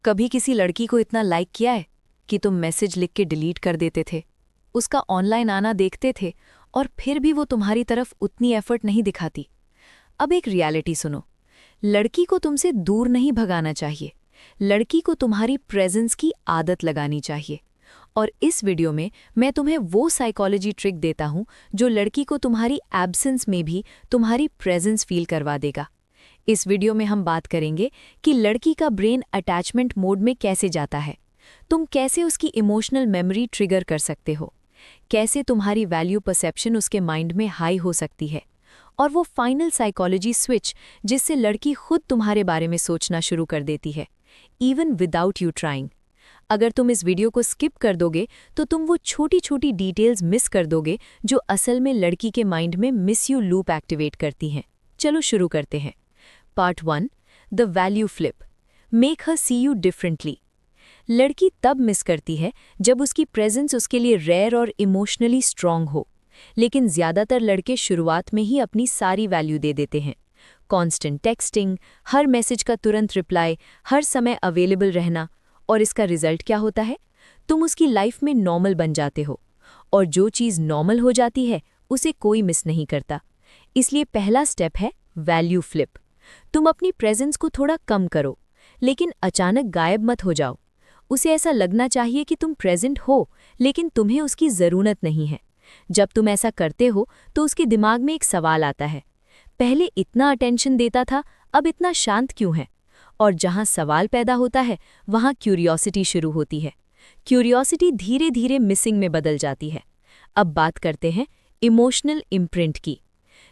कभी किसी लड़की को इतना लाइक किया है कि तुम मैसेज लिख के डिलीट कर देते थे, उसका ऑनलाइन आना देखते थे और फिर भी वो तुम्हारी तरफ उतनी एफर्ट नहीं दिखाती। अब एक रियलिटी सुनो, लड़की को तुमसे दूर नहीं भगाना चाहिए, लड़की को तुम्हारी प्रेजेंस की आदत लगानी चाहिए। और इस वीडियो में मैं तुम्हें वो साइकोलॉजी ट्रिक देता हूं जो लड़की को तुम्हारी एब्सेंस में भी तुम्हारी प्रेजेंस फील करवा देगा। इस वीडियो में हम बात करेंगे कि लड़की का ब्रेन अटैचमेंट मोड में कैसे जाता है, तुम कैसे उसकी इमोशनल मेमोरी ट्रिगर कर सकते हो, कैसे तुम्हारी वैल्यू परसेप्शन उसके माइंड में हाई हो सकती है, और वो फाइनल साइकोलॉजी स्विच जिससे लड़की खुद तुम्हारे बारे में सोचना शुरू कर देती है, इवन विदाउट यू ट्राइंग। अगर तुम इस वीडियो को स्किप कर दोगे तो तुम वो छोटी छोटी डिटेल्स मिस कर दोगे जो असल में लड़की के माइंड में मिस यू लूप एक्टिवेट करती हैं। चलो शुरू करते हैं। Part 1, the value flip, make her see you differently. लड़की तब मिस करती है जब उसकी प्रेजेंस उसके लिए रेयर और इमोशनली स्ट्रांग हो, लेकिन ज़्यादातर लड़के शुरुआत में ही अपनी सारी वैल्यू दे देते हैं। कॉन्स्टेंट टेक्सटिंग, हर मैसेज का तुरंत रिप्लाई, हर समय अवेलेबल रहना, और इसका रिजल्ट क्या होता है? तुम उसकी लाइफ में नॉर्मल बन जाते हो, और जो चीज़ नॉर्मल हो जाती है उसे कोई मिस नहीं करता। इसलिए पहला स्टेप है वैल्यू फ्लिप। तुम अपनी प्रेजेंस को थोड़ा कम करो, लेकिन अचानक गायब मत हो जाओ। उसे ऐसा लगना चाहिए कि तुम प्रेजेंट हो, लेकिन तुम्हें उसकी ज़रूरत नहीं है। जब तुम ऐसा करते हो तो उसके दिमाग में एक सवाल आता है, पहले इतना अटेंशन देता था, अब इतना शांत क्यों है? और जहाँ सवाल पैदा होता है वहाँ क्यूरियोसिटी शुरू होती है। क्यूरियोसिटी धीरे धीरे मिसिंग में बदल जाती है। अब बात करते हैं इमोशनल इम्प्रिंट की।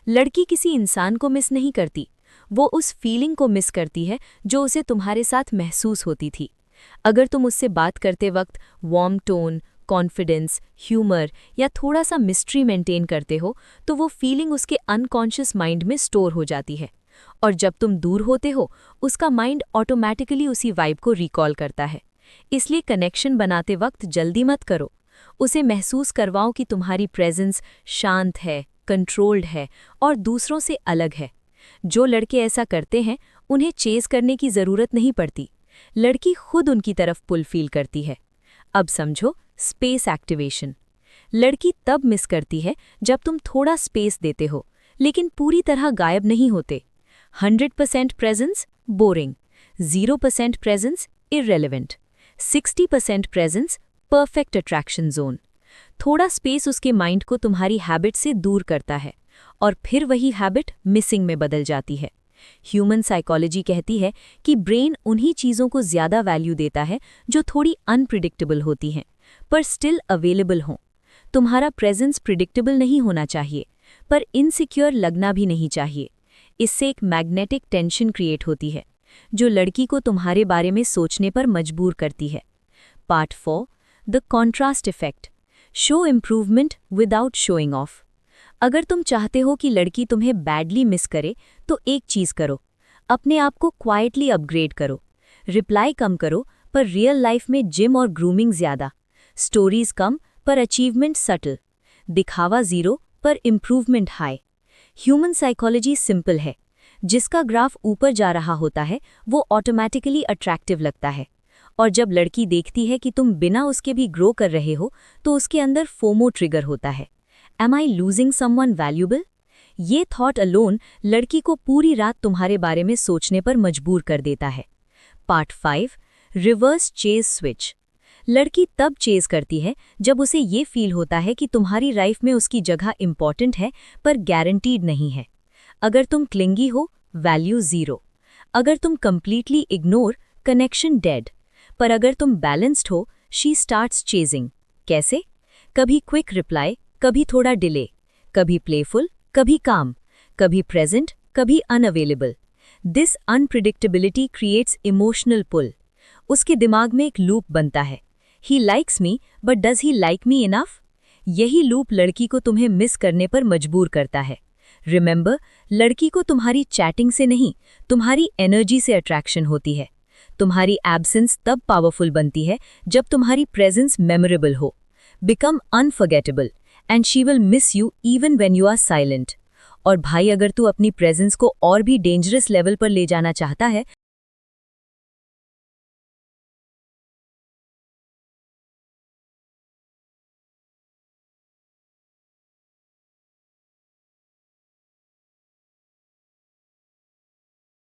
लड़की किसी इंसान को मिस नहीं करती, वो उस फीलिंग को मिस करती है जो उसे तुम्हारे साथ महसूस होती थी। अगर तुम उससे बात करते वक्त वार्म टोन, कॉन्फिडेंस, ह्यूमर या थोड़ा सा मिस्ट्री मेंटेन करते हो तो वो फीलिंग उसके अनकॉन्शियस माइंड में स्टोर हो जाती है, और जब तुम दूर होते हो उसका माइंड ऑटोमैटिकली उसी वाइब को रिकॉल करता है। इसलिए कनेक्शन बनाते वक्त जल्दी मत करो, उसे महसूस करवाओ कि तुम्हारी प्रेजेंस शांत है, कंट्रोल्ड है और दूसरों से अलग है। जो लड़के ऐसा करते हैं उन्हें चेस करने की ज़रूरत नहीं पड़ती, लड़की खुद उनकी तरफ पुल फील करती है। अब समझो स्पेस एक्टिवेशन। लड़की तब मिस करती है जब तुम थोड़ा स्पेस देते हो, लेकिन पूरी तरह गायब नहीं होते। 100% presence boring, 0% presence irrelevant, 60% presence perfect attraction zone. थोड़ा स्पेस उसके माइंड को तुम्हारी हैबिट से दूर करता है, और फिर वही हैबिट मिसिंग में बदल जाती है। ह्यूमन साइकोलॉजी कहती है कि ब्रेन उन्हीं चीज़ों को ज़्यादा वैल्यू देता है जो थोड़ी अनप्रिडिक्टेबल होती हैं पर स्टिल अवेलेबल हों। तुम्हारा प्रेजेंस प्रिडिक्टेबल नहीं होना चाहिए, पर इनसिक्योर लगना भी नहीं चाहिए। इससे एक मैग्नेटिक टेंशन क्रिएट होती है जो लड़की को तुम्हारे बारे में सोचने पर मजबूर करती है। Part 4, the contrast effect, show improvement without showing off. अगर तुम चाहते हो कि लड़की तुम्हें बैडली मिस करे तो एक चीज़ करो, अपने आप को क्वाइटली अपग्रेड करो। रिप्लाई कम करो पर रियल लाइफ में जिम और ग्रूमिंग ज़्यादा, स्टोरीज कम पर अचीवमेंट सटल, दिखावा ज़ीरो पर improvement high. Human psychology simple है, जिसका ग्राफ ऊपर जा रहा होता है वो ऑटोमैटिकली अट्रैक्टिव लगता है, और जब लड़की देखती है कि तुम बिना उसके भी ग्रो कर रहे हो तो उसके अंदर फोमो ट्रिगर होता है, Am I losing someone valuable? ये थॉट अलोन लड़की को पूरी रात तुम्हारे बारे में सोचने पर मजबूर कर देता है। Part 5, reverse chase switch. लड़की तब चेज करती है जब उसे ये फील होता है कि तुम्हारी लाइफ में उसकी जगह इंपॉर्टेंट है पर गारंटीड नहीं है। अगर तुम क्लिंगी हो, वैल्यू ज़ीरो। अगर तुम कंप्लीटली इग्नोर, कनेक्शन डेड। पर अगर तुम बैलेंस्ड हो, शी स्टार्ट्स चेजिंग। कैसे? कभी क्विक रिप्लाई, कभी थोड़ा डिले, कभी प्लेफुल, कभी काम, कभी प्रेजेंट, कभी unavailable. This unpredictability creates emotional pull. उसके दिमाग में एक लूप बनता है, he likes me but does he like me enough? यही लूप लड़की को तुम्हें मिस करने पर मजबूर करता है। रिमेंबर, लड़की को तुम्हारी चैटिंग से नहीं, तुम्हारी एनर्जी से अट्रैक्शन होती है। तुम्हारी एब्सेंस तब पावरफुल बनती है जब तुम्हारी प्रेजेंस मेमोरेबल हो, become unforgettable, and she will miss you even when you are silent. और भाई, अगर तू अपनी प्रेजेंस को और भी डेंजरस लेवल पर ले जाना चाहता है